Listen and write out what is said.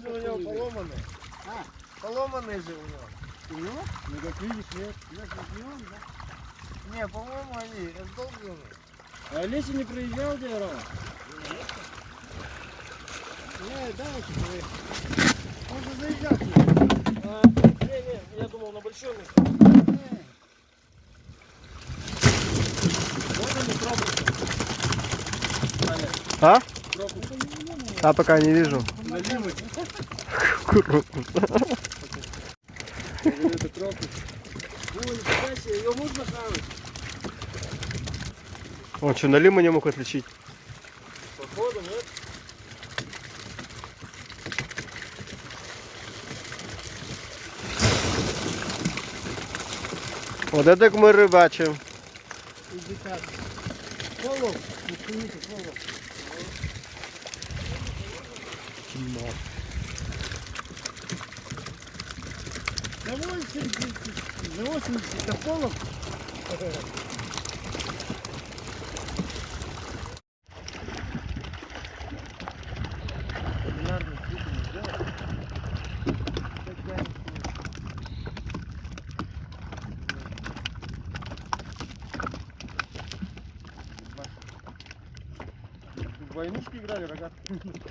же у него поломанные. А, Поломанные же у него. ну, ну как видишь, нет. Не он, да? Не, по-моему, они раздолбленные. А Олеся не проезжал, где Рома? Не, дальше проехал. Он же заезжал сюда. Не, я думал на большой месте. Вот они пробуют. А? А пока не вижу. Наливать. Круто. Это крокус. Ой, нифига себе, ее можно хавать? Он что, налима не мог отличить? Походу, нет? Вот это мы рыбачим. Индикатор. Полов. Не снимите, полов. На 80 до полов. Ordinарный клип не сделал. В войнушки играли, рогатки.